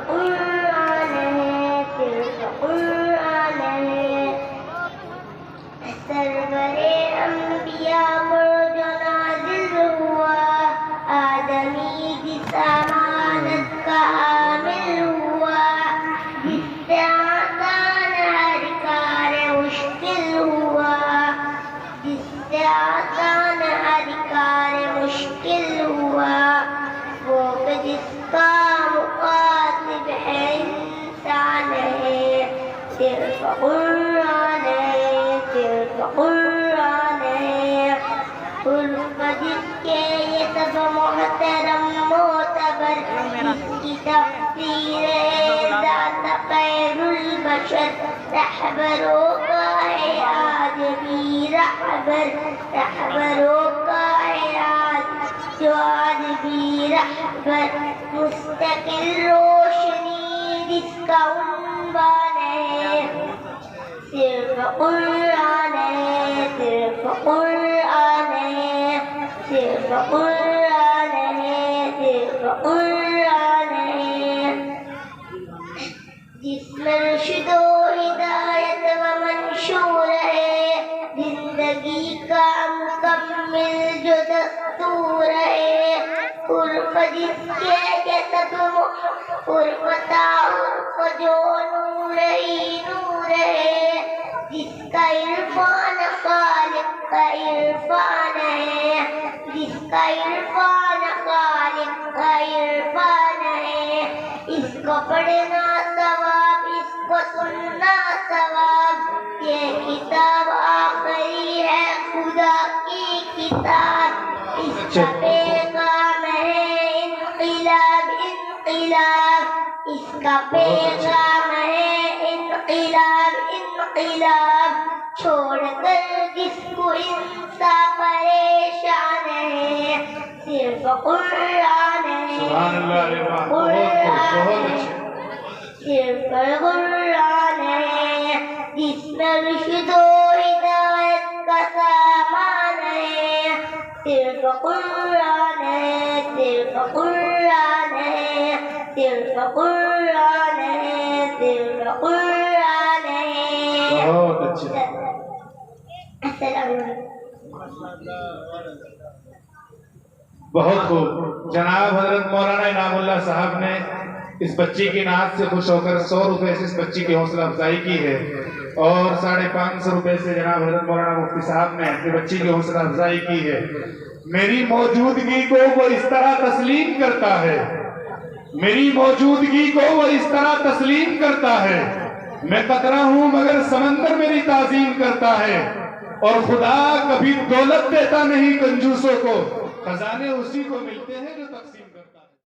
قرآن ہے صرف قرآن ہے سرور انبیاء پر جو نازل ہوا آدمی جس امانت کا حامل ہوا جس سے آسان ہر کار مشکل ہوا جس سے آسان ہر کار مشکل ہوا وہ کہ جس کا مخاطب ہے انسان ہے صرف قرآن ہے صرف قرآن ہے عرف جس کے یہ سب محترم معتبر جس کی تفسیر ہے ذات خیر البشر رہبروں کا ہے آج بھی رہبروں کا ہے آج جو آج بھی رہبر مستقل روشنی جس کا عنوان ہے صرف قرآن ہے صرف قرآن ہے صرف قرآن ہے صرف قرآن ہے جس میں رشد و ہدایت و منشور ہے زندگی کا مکمل جو دستور ہے عرف جس کے جسد عرف جو نور ہی نور ہے جس کا عرفان خالق کا عرفان ہے جس کا عرفان خالق کا عرفان ہے اس کو پڑھنا ثواب اس کو سننا ثواب یہ کتاب آخری ہے خدا کی کتاب اس کا پیغام ہے انقلاب انقلاب اس کا پیغام ہے انقلاب انقلاب چھوڑ کر جس کو انسان پریشان ہے صرف قرآن ہے صرف قرآن ہے جس میں رشد و ہدایت کا سامان ہے صرف قرآن ہے صرف قرآن ہے صرف قرآن ہے صرف قرآن ہے بہت اچھا السلام علیکم بہت خوب جناب حضرت مولانا انعام اللہ صاحب نے اس بچی کی نعت سے خوش ہو کر 100 روپے سے اس بچی کی حوصلہ افزائی کی ہے اور 550 روپے سے جناب حضرت مولانا مفتی صاحب نے اپنی بچی کی حوصلہ افزائی کی ہے میری موجودگی کو وہ اس طرح تسلیم کرتا ہے میری موجودگی کو وہ اس طرح تسلیم کرتا ہے میں قطرہ ہوں مگر سمندر میری تعظیم کرتا ہے اور خدا کبھی دولت دیتا نہیں کنجوسوں کو خزانے اسی کو ملتے ہیں جو تقسیم کرتے ہیں